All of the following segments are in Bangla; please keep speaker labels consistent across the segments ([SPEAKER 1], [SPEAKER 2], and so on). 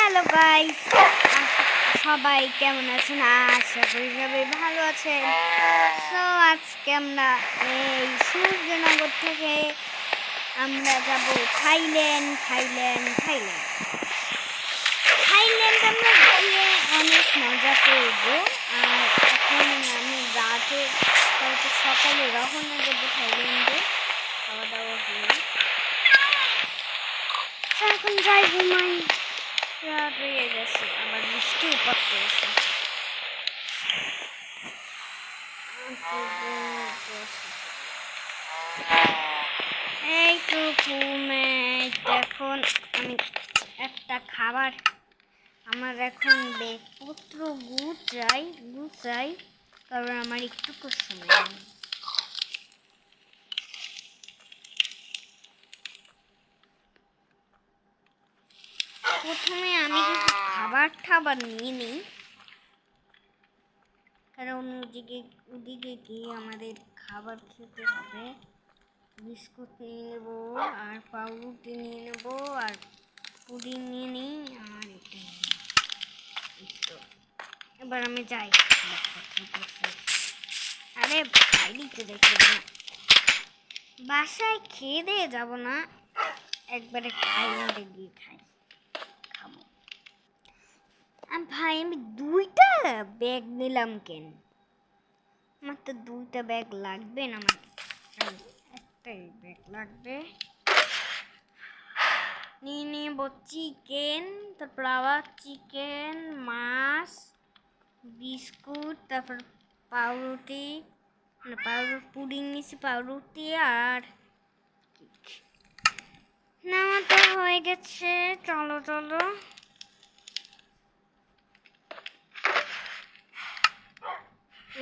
[SPEAKER 1] হ্যালো গাইস, সবাই কেমন আছেন? আশা করি সবাই ভালো আছেন। সো আজকে আমরা এই সূর্যনগর থেকে আমরা যাব থাইল্যান্ড। আমরা গিয়ে অনেক মজা করব। আর এখন আমি রাতে সকালে রওনা দেবো থাইল্যান্ডে। খাওয়া দাওয়া হয়ে এখন যাই ঘুমাই। রাত হয়ে গেছে, আবার বৃষ্টিও পড়তেছে। এখন আমি একটা খাবার আমার এখন ব্যাগপত্র গুছাই কারণ আমার একটু সময় নেই। প্রথমে আমি কিছু খাবার নিয়ে নিই, কারণ ওদিকে গিয়ে আমাদের খাবার খেতে হবে। বিস্কুট নিয়ে নেবো, আর পাউরুটি নিয়ে নেবো, আর পুডিং নিয়ে নিই, আর এবার আমি যাই। আরে বাইরে তো দেখি না, বাসায় খেয়ে দিয়ে যাবো না, একবারে থাইল্যান্ডে গিয়ে খাবো। ভাই আমি 2টা ব্যাগ নিলাম কেন? আমার তো 2টা ব্যাগ লাগবে না, আমার একটাই ব্যাগ লাগবে। নিয়ে নেব চিকেন, তারপর আবার চিকেন, মাছ, বিস্কুট, তারপর পাউরুটি, পুডিং নিয়েছি, পাউরুটি আর নেওয়া তো হয়ে গেছে। চলো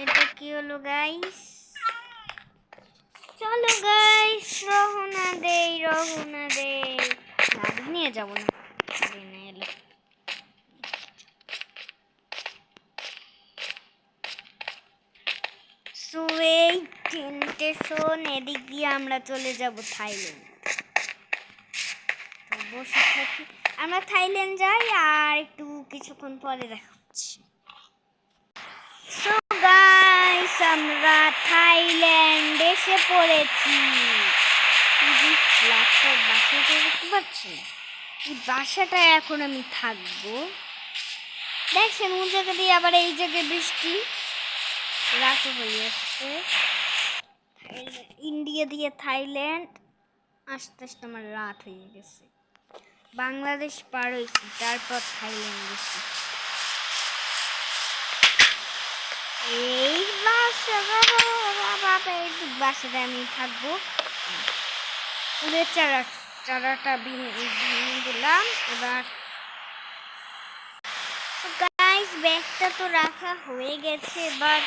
[SPEAKER 1] এটা কি হলো গাইস? চলো গাইস, রওনা দেই। গাড়ি নিয়ে যাবো না, এলে এদিক দিয়ে আমরা চলে যাব থাইল্যান্ড। বসে থাকি, আমরা থাইল্যান্ড যাই আর একটু কিছুক্ষণ পরে দেখাচ্ছি। সো গাইস, আমরা থাইল্যান্ড এসে পড়েছি। বাসাটা দেখতে পাচ্ছি, এই বাসাটা এখন আমি থাকবো। দেখছেন ওই জায়গা দিয়ে আবার এই জায়গায় বৃষ্টি, রাত হয়ে আসছে। ইন্ডিয়া দিয়ে থাইল্যান্ড আস্তে আস্তে আমার রাত হয়ে গেছে। বাংলাদেশ পার হয়েছি, তারপর থাইল্যান্ড গেছি। এই বাসাটা আমি থাকবো। ফুলের চারাটা ভেঙে দিলাম। এবার গাইস, ব্যাগটা তো রাখা হয়ে গেছে, এবার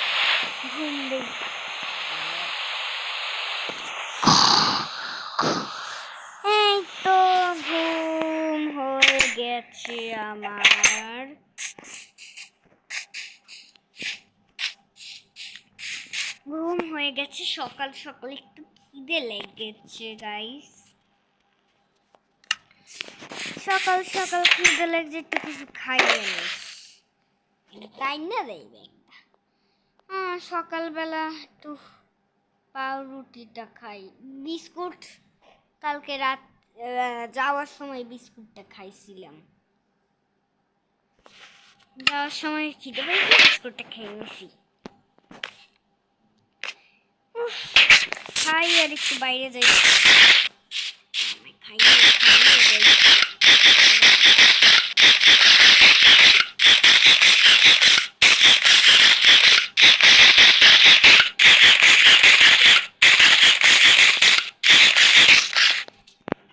[SPEAKER 1] ঘুম দেই। এই তো ঘুম হয়ে গেছে আমার। সকাল সকাল একটু খিদে লেগেছে গাইস। সকাল খিদে লেগেছে, একটু কিছু খাইয়ে তাই না দেবে। সকালবেলা একটু পাউরুটিটা খাই, বিস্কুট কালকে রাত যাওয়ার সময় বিস্কুটটা খাইছিলাম। যাওয়ার সময় খিদে পেয়েছি, বিস্কুটটা খেয়ে নিয়েছি। খাই আর একটু বাইরে যাই, খাই যাই।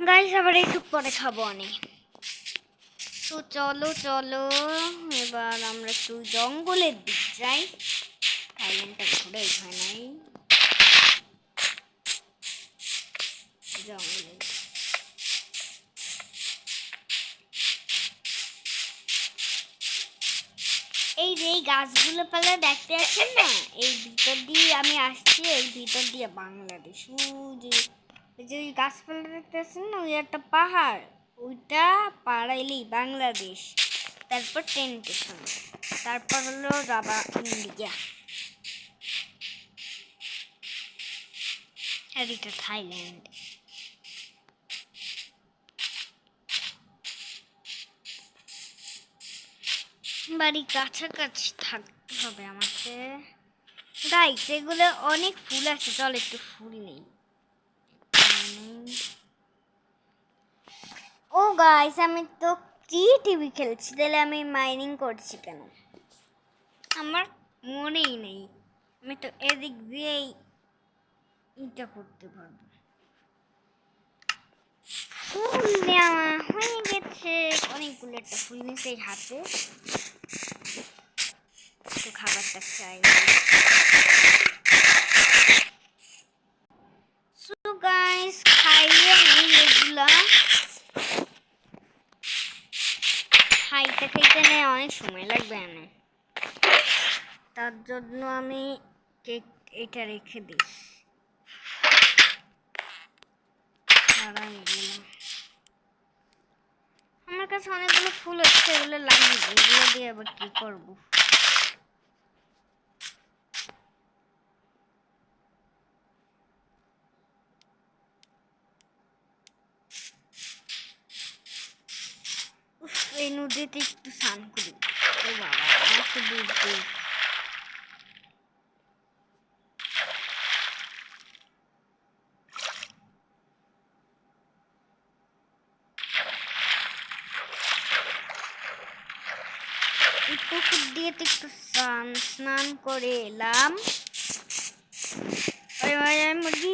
[SPEAKER 1] গাইস, আবার একটু পরে খাবো অনেক। তো চলো এবার আমরা একটু জঙ্গলের দিক যাই। থাইল্যান্ডটা ঘুরে হয় নাই, জঙ্গলে এই যে এই গাছগুলো পালা দেখতে আছেন না, এই ভিতর দিয়ে আমি আসছি, এই ভিতর দিয়ে বাংলাদেশ। যে ওই গাছপালা দেখতে আছেন না, ওই একটা পাহাড়, ওইটা পাড়াইলেই বাংলাদেশ। তারপর টেন্টেশন, তারপর হলো যাবা ইন্ডিয়া, আর এটা থাইল্যান্ড। বাড়ি কাছাকাছি থাকতে হবে আমাকে। গাইস এগুলো অনেক ফুল আছে, চল একটু ফুল নেই। ও গাইস আমি তো ক্রিয়েটিভি খেলছি, তাহলে আমি মাইনিং করছি কেন আমার মনেই নেই। আমি তো এদিক দিয়েই এটা করতে পারবো। ফুল নেওয়া হয়ে গেছে, অনেকগুলো একটা ফুল নিয়েছে এই হাতে। একটু খাবারটা চাই। সো গাইস খাইয়ে নেই এগুলা, খাইতে খাইতে নেই অনেক সময় লাগবে না, তার জন্য আমি কেক এটা রেখে দিই। আমার কাছে অনেকগুলো ফুল হচ্ছে, এগুলো লাগিয়ে দিই, এগুলো দিয়ে আবার কি করবো। এই নদীতে একটু স্নান করি। ও বাবা একটু দূর দূর। এই পুকুর দিয়ে তো একটু স্নান করে এলাম। মুরগি মুরগি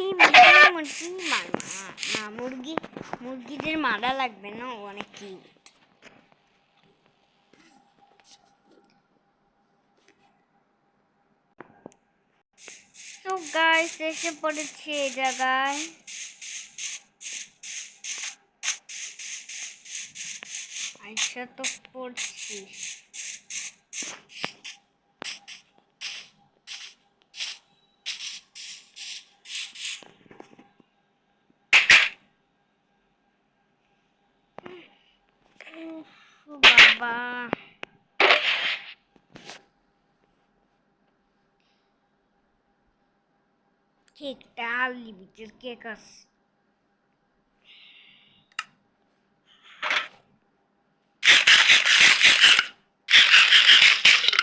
[SPEAKER 1] মুরগি না মুরগি, মুরগিদের মারা লাগবে না, অনেক কিউট। তো গাইস এসে পড়েছি এই জায়গায়। আচ্ছা তো পড়ছি। বাবা কেকটা আনলিমিটেড কেক আছে।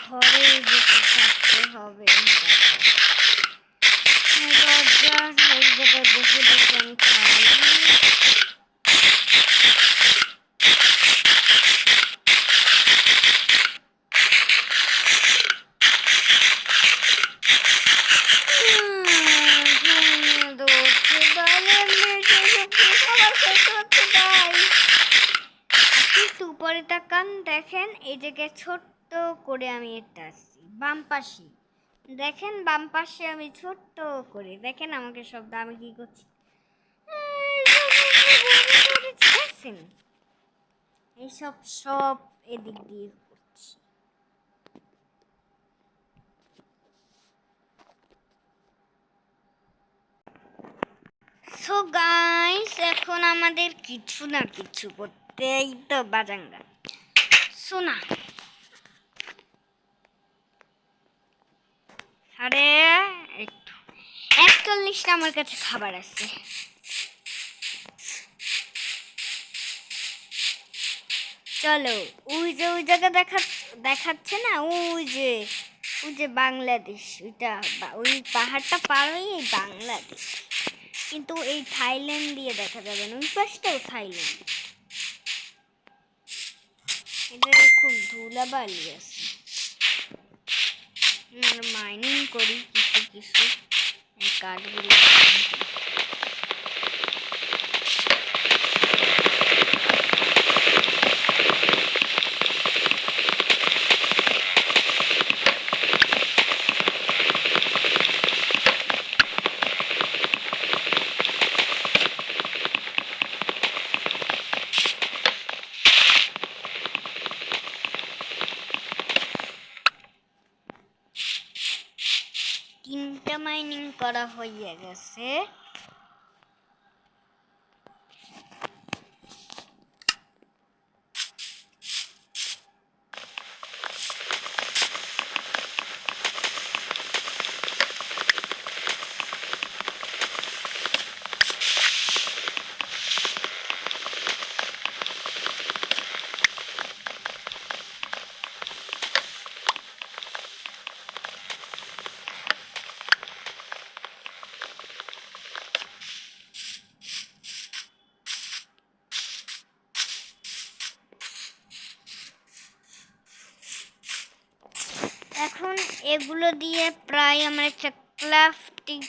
[SPEAKER 1] ঘরে বসে থাকতে হবে, এই জায়গায় বসে বসে আমি খাই। উপরে তাকান, দেখেন এই জায়গায় ছোট্ট করে আমি এটা আসছি বাম পাশে, দেখেন বাম পাশে আমি ছোট্ট করে, দেখেন আমাকে শব্দ আমি কি করছি এইসব সব এদিক দিয়ে করছি। সো গাইস এখন আমাদের কিছু না কিছু করতেই তো বাজাঙ্গা। শোনা আরে একটু 41টা আমার কাছে খাবার আছে। চলো ওই যে ওই জায়গা দেখাচ্ছে না, ওই যে বাংলাদেশ, ওই পাহাড়টা পার হয়ে এই বাংলাদেশ, কিন্তু এই থাইল্যান্ড দিয়ে দেখা যাবে না, ওই পাশটাও থাইল্যান্ড। এটা খুব ধুলাবালি আছে। মাইনিং করি কিছু কিছু কাঠগুলো। তিনটা মাইনিং করা হয়ে গেছে। এগুলো দিয়ে প্রায় আমার একটা ক্রাফটিং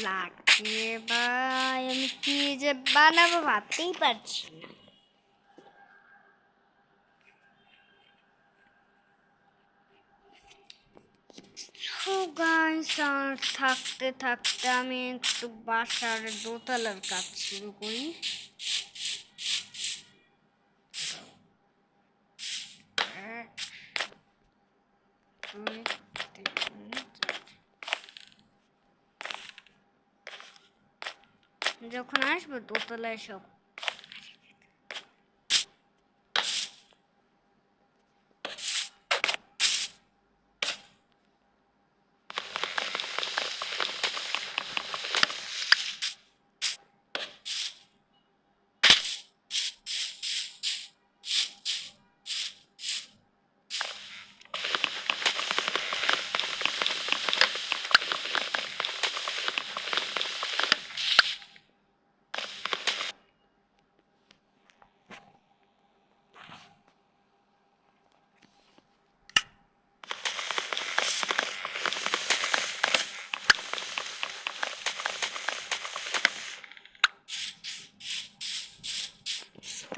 [SPEAKER 1] লাগছে ভাই, আমি কি যে বানাবো ভাবতেই পারছি না। তো গাইস, আর থাকতে থাকতে আমি একটু বাসার দোতলার কাজ শুরু করি। এক, দুই, তিন, চার। যখন আসবো দোতলায় সব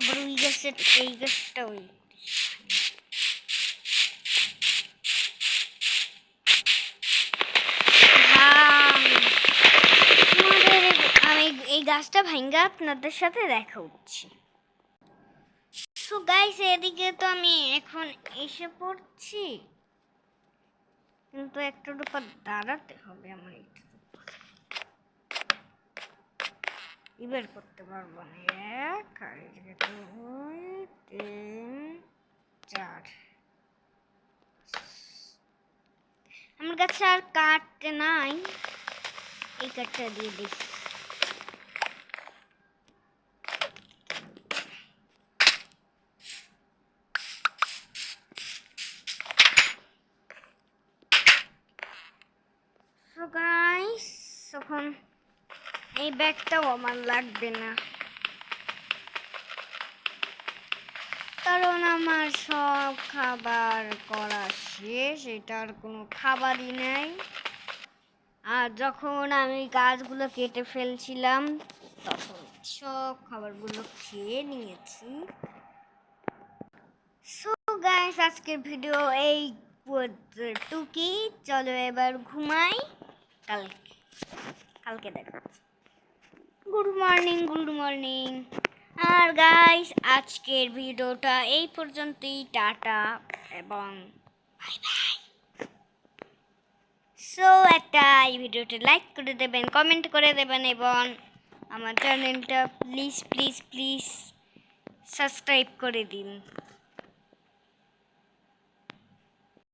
[SPEAKER 1] তারপর ওই গাছের এই গাছটা ওই আমি এই গাছটা ভাঙ্গা আপনাদের সাথে দেখা হচ্ছে। সো গাইস, এদিকে তো আমি এখন এসে পড়ছি, কিন্তু একটার উপর দাঁড়াতে হবে আমার। বের করতে পারবো না। এক, আর এদিকে 2, 3, 4। আমার কাছে আর কাটতে নাই, এই কাঠটা দিয়ে দিই। সো গাইস, এখন এই ব্যাগটাও আমার লাগবে না, কারণ আমার সব খাবার করা শেষ। এটার কোনো খাবারই নেই। আর যখন আমি গাছগুলো কেটে ফেলছিলাম তখন সব খাবারগুলো খেয়ে নিয়েছি। সো গাইস, আজকের ভিডিও এই টুকি। চলো এবার ঘুমাই, কালকে কালকে দেখা। Good morning, good morning. আর গাইস, আজকের ভিডিওটা এই পর্যন্তই। টাটা এবং বাই বাই। সো একটা এই ভিডিওটা লাইক করে দেবেন, কমেন্ট করে দেবেন এবং আমার চ্যানেলটা প্লিজ প্লিজ প্লিজ সাবস্ক্রাইব করে দিন।